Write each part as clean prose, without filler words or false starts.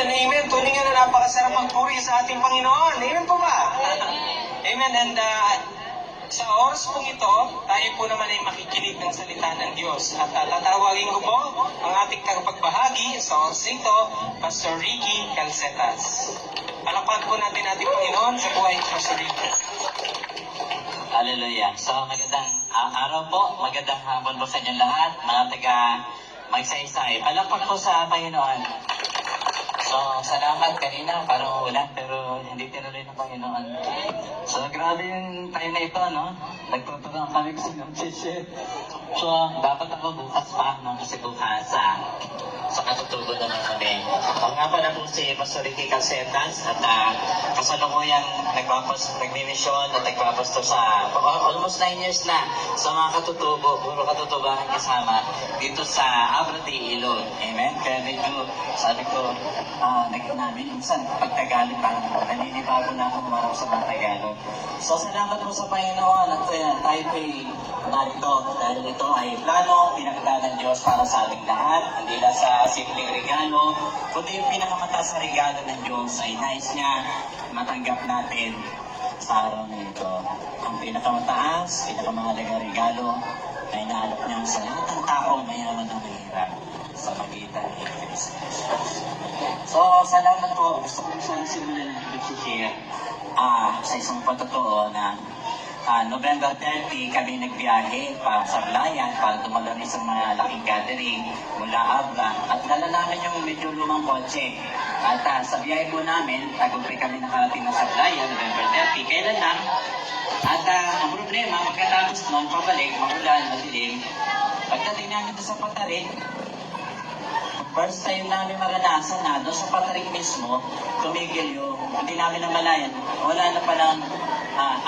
and amen. Tuloy nga na napakasarap ang puri sa ating Panginoon. Amen po ba? Amen. And sa oras pong ito, tayo po naman ay makikinig ng salita ng Diyos. At tatawagin ko po ang ating tagapagbahagi sa oras ito, Pastor Ricky Calcetas. Palakpakan po natin ating Panginoon sa buhay ni Pastor Ricky. Hallelujah. So, magandang araw po, magandang hapon po sa inyo lahat, mga taga magsaysay. Palakpak po sa Panginoon. So, salamat kanina, parang ulan, pero hindi tinuloy ng Panginoon. So, grabe yung time na ito, no? Nagtuturang kami kasi ng share. So, dapat ako bukas pa, no? Kasi bukas sa katutubo naman kami. Ako nga pala po si Pastor Ricky Calcetas at kasalukuyang nagmimisyon at nagpapasto sa almost 9 years na sa mga katutubo, puro katutubahan kasama dito sa Abrati, Ilog. Amen? Kaya medyo, sabi ko, namin, minsan pag Tagalog, parang naninibago na akong marami sa mga Tagalog. So, salamat po sa Panginoon at tayo po'y narito dahil ito ay plano, pinakita ng Diyos para sa aming lahat. Hindi lang sa simpleng regalo, kundi yung pinakamataas na regalo ng Diyos ay nais niya matanggap natin sa araw na ito. Ang pinakamataas, pinakamahalagang regalo na inaalok niya sa lahat ng taong mayaman at mahirap sa magitan ni Kristo. So, salamat po. Gusto ko sana simulan ng pag-share sa isang patotoo na November 30, kami nagbiyahe para sa Blayan para dumalo rin sa mga laking gathering mula Abra. At dala namin yung medyo lumang kotse. At sa biyahe po namin, tagumpay kami nakarating na sa Blayan, November 30. Kailan lang? At ang problema, pagkatapos noon, pabalik, magulan, madilim. Pagdating namin sa Patarik, first time namin maranasan na doon sa Patarik mismo, tumigil yung, hindi namin namalayan, wala na palang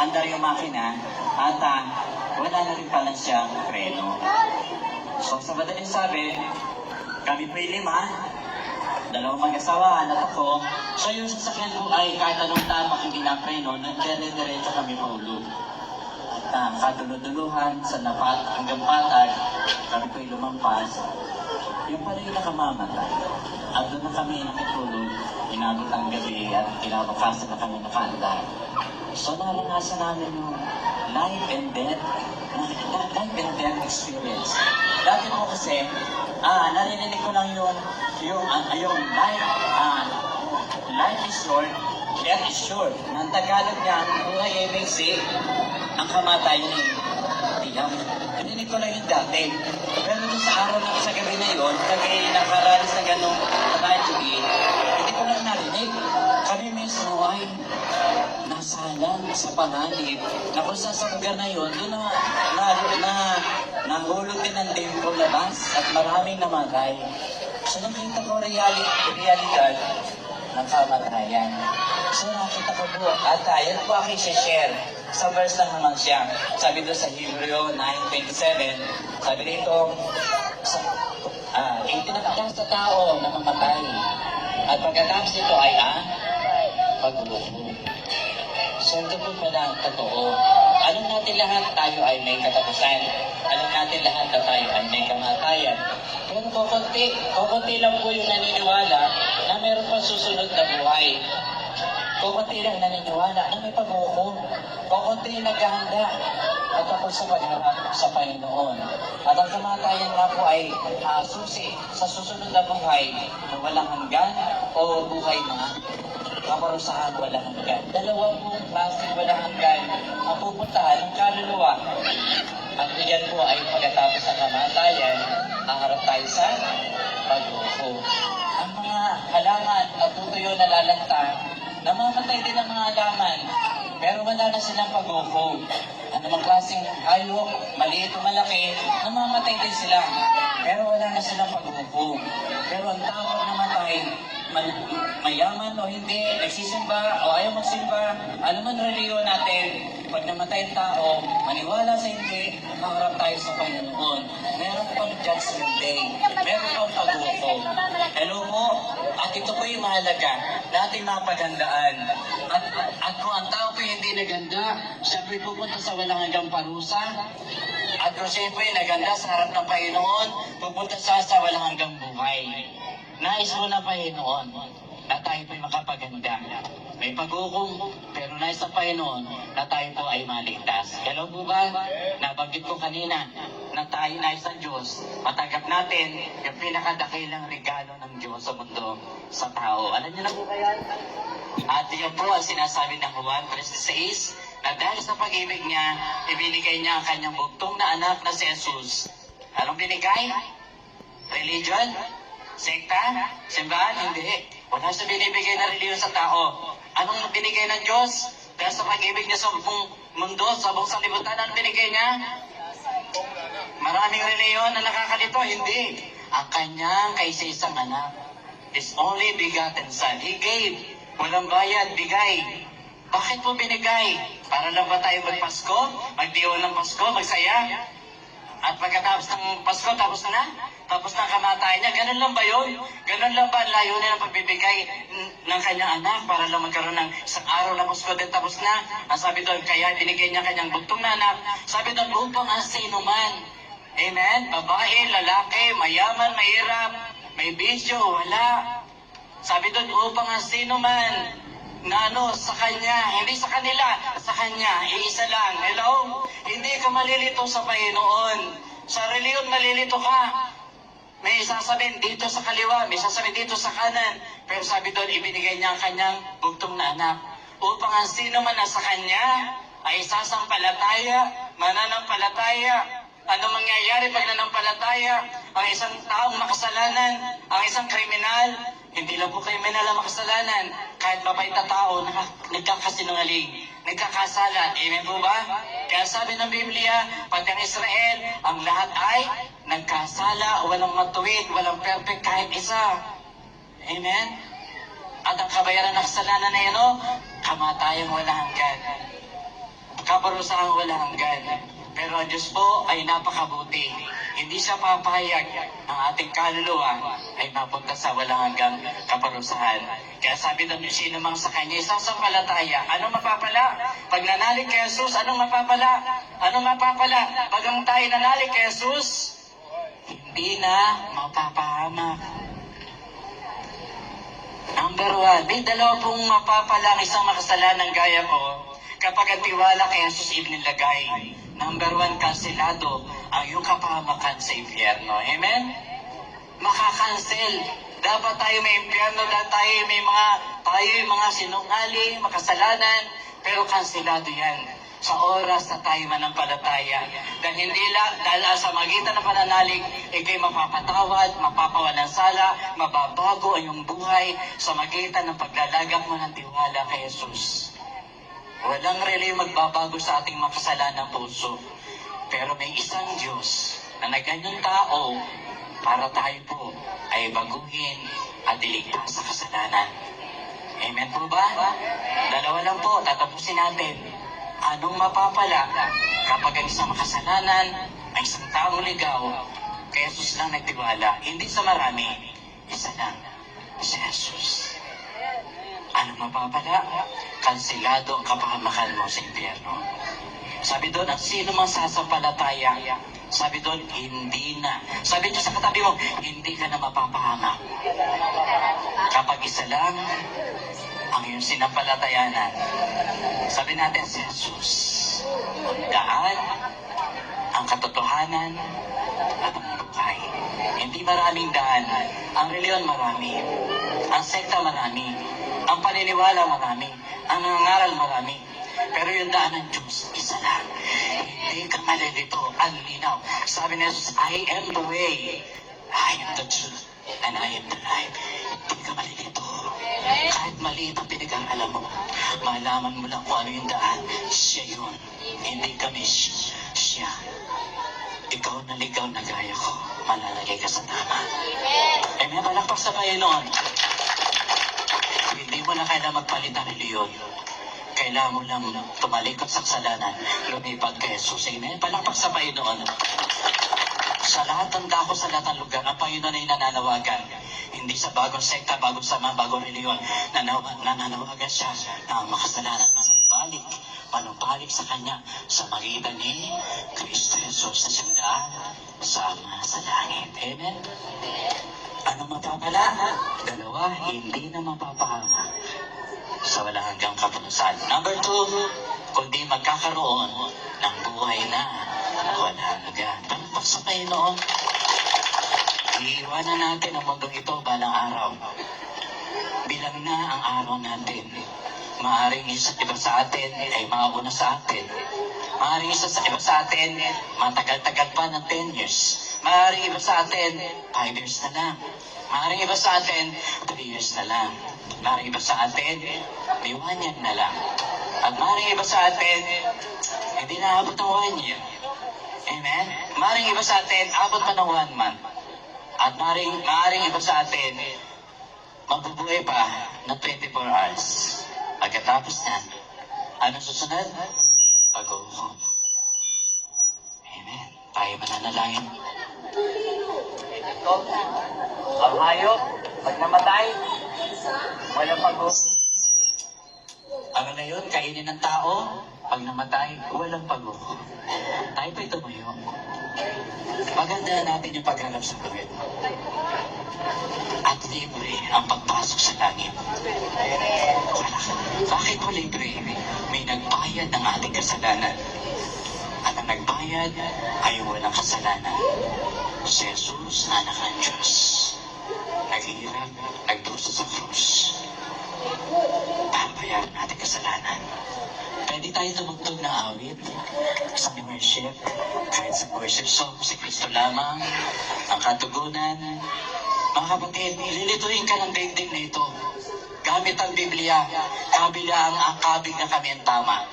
andar yung makina, at wala na rin pala siyang preno. So sa madaling sabi, kami po'y 5, 2 mag-asawa, at ako. So yung sasakyan ko ay kahit anong tamak hindi na preno, nagdire-diretso kami paulog. At kaduluduluhan sa napat hanggang patag, kami po'y lumampas. Yung pala yung nakamamatay. At doon na kami nakitulog, inabot ang gabi at kinabukasan na kami nakaandar. So naranasan namin yung life and death experience. Dati po kasi, narinig ko lang yung life is short, death is short. Ang Tagalog niya, ang buhay ay maiksi, ang kamatayan ay tiyang. Narinig ko lang yung dati. Pero doon sa araw na sa gabi na yun, kami nakaranas na gano'ng tragedy, hindi ko lang narinig. Kami mismo ay nasalang sa panganib na kung sa lugar na yun, doon nahulog din ang templo labas at maraming namatay. So nakita ko realidad ng kamatayan. So nakita ko po, at yan po aking share. Sa verse lang naman siya. Sabi doon sa Hebrew 9:27, sabi dito, itinatapos sa tao na mamatay. At pagkatapos nito ay pagluluto. So ito po pala ang totoo. Alam natin lahat tayo ay may katapusan. Alam natin lahat na tayo ay may kamatayan. Pero kukunti lang po yung naniniwala na meron pa susunod na buhay. Kukunti lang naniniwala na may pag-uukong. Kukunti naghahanda at ako sa pagharap sa Panginoon. At ang kamatayan nga po ay susi sa susunod na buhay na walang hanggan o buhay na kaparusahan walang hanggan. Dalawang pong klaseng walang hanggan ang pupuntahan ng kaluluwa. At yan po ay pagkatapos ng kamatayan, haharap tayo sa pag-uukong. Ang mga halaman na tutuyo na lalanta, namamatay din ang mga halaman, pero wala na silang pag-uukong. Ano mang klaseng hayop, maliit o malaki, namamatay din sila, pero wala na silang pag-uukong. Pero ang tao namatay, mayaman o hindi, nagsisimba o ayaw magsimba, ano man reliyon natin, pag namatay ang tao, maniwala sa hindi, maharap tayo sa Panginoon. Meron pang judgment day, meron pang pag-uukong. Hello po, at ito po yung mahalaga, natin mapaghandaan. At kung ang tao po hindi naganda, siya po'y pupunta sa walang hanggang parusa. At kung siya po'y naganda sa harap ng Panginoon, pupunta siya sa walang hanggang buhay. Nais mo na Panginoon. na tayo po'y makapaganda. May paghukom, pero nais ang Panginoon na tayo po ay maligtas. Hello po ba? Nabanggit ko kanina na tayo nais ang Diyos. Matanggap natin yung pinakadakilang regalo ng Diyos sa mundo, sa tao. Alam niyo na po ba yan? At yan po ang sinasabi ng Juan 3:16 na dahil sa pag-ibig niya, ibinigay niya ang kanyang bugtong na anak na si Jesus. Anong binigay? Religion? Sekta? Simbahan? Hindi. Wala siya binibigay na reliyon sa tao. Anong binigay ng Diyos? Dahil sa pag-ibig niya sa buong mundo, sa buong sanlibutan, anong binigay niya? Maraming reliyon na nakakalito. Hindi. Ang kanyang kaisa-isang anak. His only begotten Son. He gave. Walang bayad. Bigay. Bakit po binigay? Para lang ba tayo magpasko? Magdiwa ng Pasko? Magsaya? At pagkatapos ng Pasko, tapos na? Tapos na kamatayan niya? Ganun lang ba yun? Ganun lang ba ang layunin ng pagbibigay ng kanyang anak para lang magkaroon ng isang araw na Pasko din tapos na? Ang sabi doon, kaya binigay niya kanyang bugtong na anak. Sabi doon, upang ang sino man. Amen? Babae, lalaki, mayaman, mahirap, may bisyo, wala. Sabi doon, upang ang sino man na sa kanya, hindi sa kanila, sa kanya, iisa lang. Hello? Hindi ka malilito sa Panginoon. Sa reliyon, malilito ka. May sasabihin dito sa kaliwa, may sasabihin dito sa kanan. Pero sabi doon, ibinigay niya ang kanyang bugtong na anak. Upang ang sino man na sa kanya ay sasampalataya, mananampalataya. Ano mangyayari pag nanampalataya? Ang isang taong makasalanan, ang isang kriminal, hindi lang po kriminal ang makasalanan. Kahit mabait na tao, nagkakasinungaling, nagkakasala. Amen po ba? Kaya sabi ng Biblia, pati ang Israel, ang lahat ay nagkasala, walang matuwid, walang perfect kahit isa. Amen? At ang kabayaran ng kasalanan na yan, kamatayang wala hanggan. Kaparusahang wala hanggan. Pero ang Diyos po ay napakabuti. Hindi siya papayag ang ating kaluluwa ay mapunta sa walang hanggang kaparusahan. Kaya sabi doon, sino mang sa kanya isasampalataya. Anong mapapala? Pag nanalig kay Jesus, anong mapapala? Anong mapapala? Pag ang tayo nanalig kay Jesus, hindi na mapapahamak. Number 1, may dalawa pong mapapala ang isang makasalanang gaya ko kapag ang tiwala kay Jesus ibinilagay. Number 1, kanselado ang iyong kapahamakan sa impyerno. Amen? Makakancel. Dapat tayo may impyerno, dapat tayo may mga sinungaling, makasalanan, pero kanselado yan sa oras na tayo manampalataya. Dahil dahil sa magitan ng pananalig, ikay mapapatawad, mapapawalan sala, mababago ang iyong buhay sa magitan ng paglalagak mo ng tiwala kay Jesus. Walang relay magbabago sa ating makasalanang puso. Pero may isang Diyos na naganyang tao para tayo po ay baguhin at iligtas sa kasalanan. Amen po ba? Dalawa lang po, tatapusin natin. Anong mapapala kapag ang isang makasalanan ay isang taong ligaw kay Jesus lang nagtiwala? Hindi sa marami, isa lang, si Jesus. Anong mapapala? Kanselado ang kapahamakan mo sa impyerno. Sabi doon, ang sino mang sasampalataya, sabi doon, hindi na. Sabi niyo sa katabi mo, hindi ka na mapapahamak. Kapag isa lang ang iyong sinampalatayanan, sabi natin si Jesus, ang daan, ang katotohanan, at ang buhay. Hindi maraming daan. Ang reliyon marami. Ang sekta marami. Ang paniniwala marami. Ang nangangaral marami. Pero yung daan ng Diyos, isa lang. Hindi ka malilito. Ang linaw. Sabi ni Jesus, I am the way. I am the truth. And I am the life. Hindi ka malilito. Kahit maliit ang pinag-aaralan mo, malaman mo lang kung ano yung daan. Siya yun. Hindi kami siya. Ikaw na ligaw na gaya ko. Malalagay ka sa tama. Amen. Palakpak sa Panginoon. Hindi mo na kailangan magpalit ang reliyon. Kailangan mo lang tumalikod sa kasalanan, lumipat kay Jesus. Amen. Palakpak sa Panginoon. Sa lahat ng dako, sa lahat ng lugar, ang Panginoon ay nananawagan. Hindi sa bagong sekta, bagong sama, bagong reliyon. Nananawagan siya na ang makasalanan manumbalik sa Kanya sa magitan ni Kristo Jesus na siyang daan sa langit. Amen. Ano mapapala? Dalawa, hindi na mapapahama sa wala hanggang kapulusan. Number 2, kundi magkakaroon ng buhay na wala hanggan. Palakpak sa Panginoon. Iiwanan natin ang mundong ito balang araw. Bilang na ang araw natin. Maaring isa't iba sa atin ay mauna sa atin. Maaring isa sa iba sa atin, matagal-tagal pa ng 10 years. Maaring iba sa atin, 5 years na lang. Maaring iba sa atin, 3 years na lang. Maaring iba sa atin, may 1 year na lang. At maaring iba sa atin, hindi na abot ng 1 year. Amen? Maaring iba sa atin, abot pa ng 1 month. At maaring iba sa atin, mabubuhay pa ng 24 hours. Pagkatapos niyan, ano susunod? Pag-uukot. Amen. Tayo mananalangin. Ang hayop, pag namatay, walang pag-uukot. Ano na yun? Kainin ng tao, pag namatay, walang pag-uukot. Tayo pa'y tumayo. Maganda natin yung paghanap sa langit. At libre ang pagpasok sa langit. Wala. Bakit mo libre? May nagbayad ng ating kasalanan. At ang nagbayad ay walang kasalanan. Si Jesus, anak ng Diyos. Naghihirap, nagdusa sa krus. Para bayaran natin kasalanan. Pwede tayo tumugtog ng awit sa worship. Kahit sa worship song, si Kristo lamang, ang katugunan. Mga kapatid, lilituin ka ng daigdig na ito. Gamit ang Biblia, kabilang ang kabig na kami ang tama.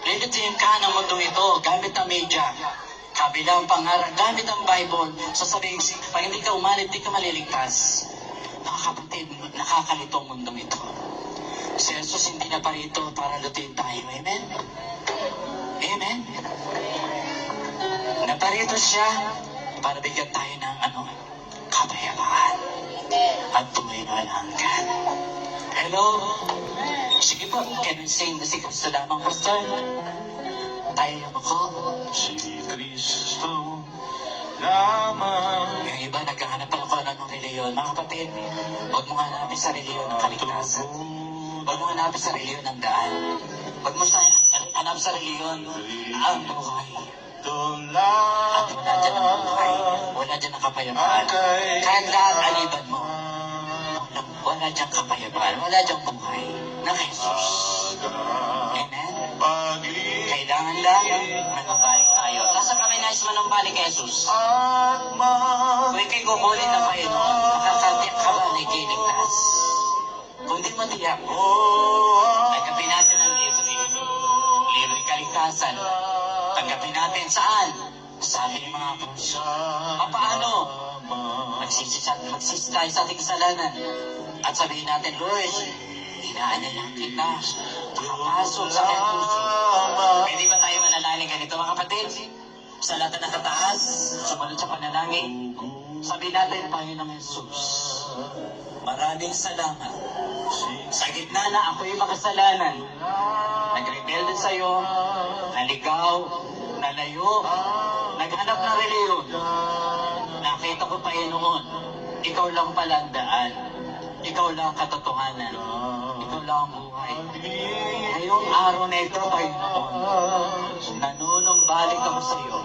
Lilituin ka ng mundo ito, gamit ang media. Kabilang pangarang, gamit ang Bible. Sasabihin, pag hindi ka umalit, hindi ka maliligtas. Mga kapatid, nakakalito ang mundong ito. Si Jesus hindi na parito para lutuin tayo. Amen? Amen? Naparito siya para bigyan tayo ng kapayapaan at buhay na walang hanggan. Hello? Sige po, can we sing si Kristo lamang, Pastor? Tayo yung ako. Si Kristo lamang. Yung iba, naghahanap ako ng reliyon. Mga kapatid, huwag mo hanapin sa reliyon ng kaligtasan. Huwag mo hanapin sa reliyon ng daan. Huwag mo hanapin sa reliyon ang buhay. At wala dyan ang buhay. Wala dyan ang kapayapaan. Kahit lahat aliban mo, wala dyan kapayapaan. Wala dyan buhay ng Jesus. Amen? Kailangan lang manumbalik tayo. Nasa kami nais manumbalik kay Jesus. Kung ikay kukulit ng Panginoon, makakatiyak ka ba na ikiligtas? Kung di mo tiyak, tanggapin natin ang libre. Libre kaligtasan. Tanggapin natin saan? Sabi ng mga puso. Paano? Magsisi tayo sa ating kasalanan. At sabihin natin, Lord, hinaanan lang kita. Nakapasok sa aking puso. Pwede ba tayo manalangin ganito, mga kapatid? Sa lahat na nakataas, sumunod sa panalangin. Sabihin natin, Panginoong Jesus, maraming salamat. Sa gitna na ako'y makasalanan, nag-rebelde sa'yo, naligaw, nalayo, naghanap ng reliyon. Nakita ko, Panginoon, ikaw lang pala ang daan. Ikaw lang ang katotohanan. Ikaw lang ang buhay. Ngayong araw na ito, Panginoon, nanunumbalik ako sa iyo.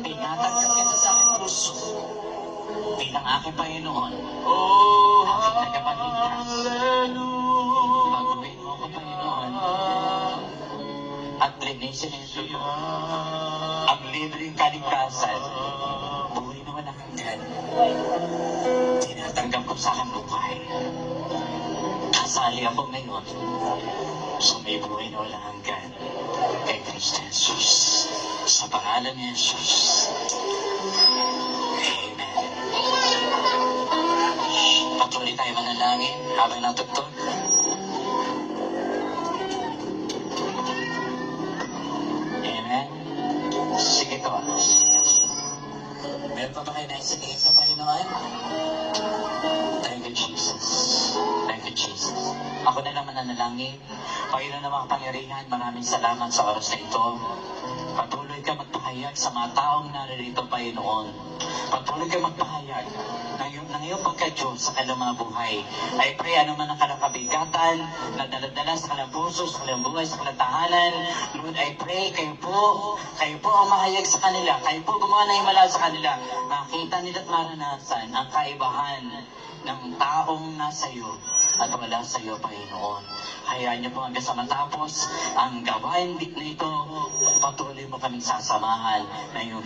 Tinatanggap kita sa aking puso bilang aking Panginoon. Aking tagapagligtas. Baguhin mo ako, Panginoon. At linisin ito ko. Ang libreng kaligtasan. Buhay na walang hanggan. Tinatanggap ko sa aking buhay. Kasali ako ngayon sa may buhay na walang hanggan kay Kristo Jesus. Sa pangalan ni Jesus. Amen. Patuloy tayo manalangin habang natugtog. Amen. Sige to. Meron pa ba kayo naisatingin sa Panginoon? Thank you, Jesus. Thank you, Jesus. Ako na lang mananalangin. Panginoon ng mga pangyarihan, maraming salamat sa oras na ito. Patuloy ka magpahayag sa mga taong naririto, Panginoon. Patuloy kayo magpahayag ng iyong pagka-Diyos sa kanilang mga buhay. I pray ano man ang kanilang kabigatan na daladala sa kanilang puso, sa kanilang buhay, sa kanilang tahanan. Lord, I pray kayo po ang mahayag sa kanila. Kayo po gumawa ng himala sa kanila. Makita nila at maranasan ang kaibahan ng taong nasa iyo at wala sa iyo, Panginoon. Hayaan niyo po hanggang sa matapos ang gawain na ito, patuloy mo kaming sasamahan na iyong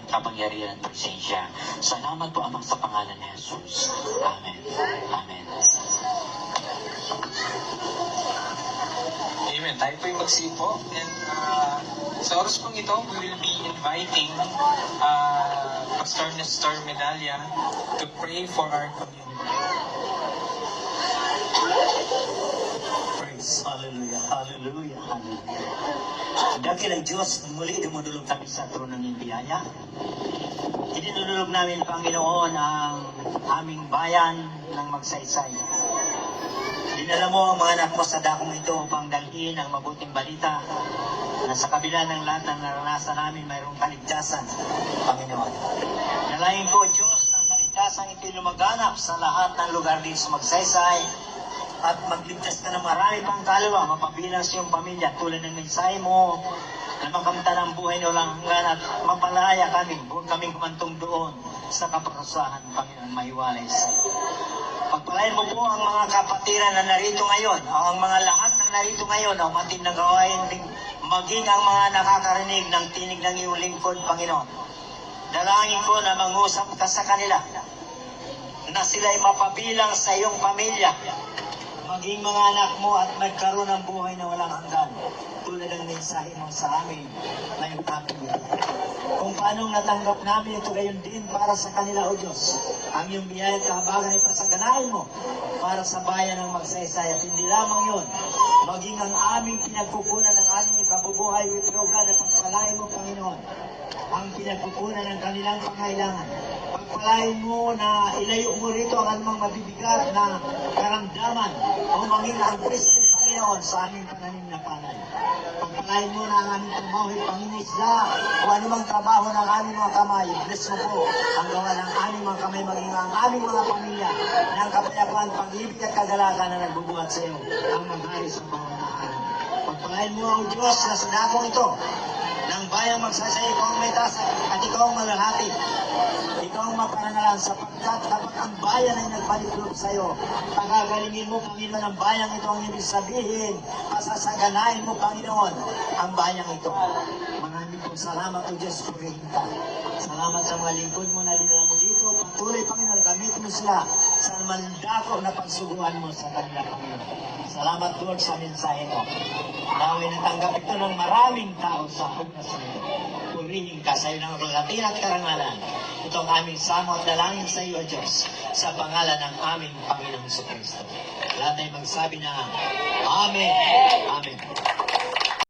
kapangyarihan at presensya. Salamat po, Ama, sa pangalan ni Jesus. Amen. Amen. Amen. Tayo po yung magsipo. And sa oras pong ito, we will be inviting Pastor Nestor Medalla to pray for our community. Praise. Hallelujah. Hallelujah. Hallelujah. Dahil ang Diyos, muli dumudulog kami sa trono ng biyaya. Idinudulog namin, Panginoon, ang aming bayan ng Magsaysay. Dinala mo ang mga anak mo sa dakong ito upang dalhin ang mabuting balita na sa kabila ng lahat ng naranasan namin mayroong kaligtasan, Panginoon. Nalain ko, Diyos, ng kaligtasan ito'y lumaganap sa lahat ng lugar dito sa Magsaysay at magligtas ka ng marami pang kaluluwa, mapabilang sa iyong pamilya tulad ng mensahe mo na makamtan ang buhay na walang hanggan at mapalaya kami, huwag kaming kumantong doon sa kaparusahan, Panginoon, maiwalay sa iyo. Pagpalain mo po ang mga kapatiran na narito ngayon, ang mga lahat ng narito ngayon, ang matin na gawain, maging ang mga nakakarinig ng tinig ng iyong lingkod, Panginoon. Dalangin ko na mangusap ka sa kanila, na sila'y mapabilang sa iyong pamilya, maging mga anak mo at magkaroon ng buhay na walang hanggan, tulad ng mensahe mo sa amin ngayong hapon ito. Kung paano natanggap namin ito gayon din para sa kanila, O Diyos, ang iyong biyaya at kahabagan ay pasaganahin mo para sa bayan ng Magsaysay at hindi lamang yun, maging ang aming pinagkukunan ng aming kabubuhay, we pray, O God, at pagpalain mo, Panginoon, ang pinagkukunan ng kanilang pangailangan. Pagpalain mo na ilayo mo rito ang anumang mabibigat na karamdaman o maging ang Kristo, Panginoon, sa aming pananim na palay. Pagpalain mo na ang aming trabaho ay panginisla o anumang trabaho ng aming mga kamay. Bless mo po ang gawa ng aming mga kamay, maging ang aming mga pamilya ng kapayapaan, pag-ibig at kagalakan na nagbubuhat sa iyo ang maghari sa bawat araw. Pagpalain mo, O Diyos, na sa dakong ito ng bayang Magsaysay, ikaw ang may tasa at ikaw ang malahati. Ikaw ang mapananalan sapagkat kapag ang bayan ay nagbalik-loob sa iyo, pagagalingin mo, Panginoon, ang bayang ito ang ibig sabihin, pasasaganahin mo, Panginoon, ang bayang ito. Maraming pong salamat, O Diyos, purihin ka. Salamat sa mga lingkod mo na dinala mo dito. Patuloy, Panginoon, gamit mo sila sa mandako na pagsuguan mo sa kanila, Panginoon. Salamat, Lord, sa mensahe mo. Naway natanggap ito ng maraming tao sa oras na ito. Purihin ka sa iyo ng kalatian at karangalan. Ito ang aming samo at dalangin sa iyo, Diyos, sa pangalan ng aming Panginoong Kristo. Lahat ay magsabi na, Amen. Amen.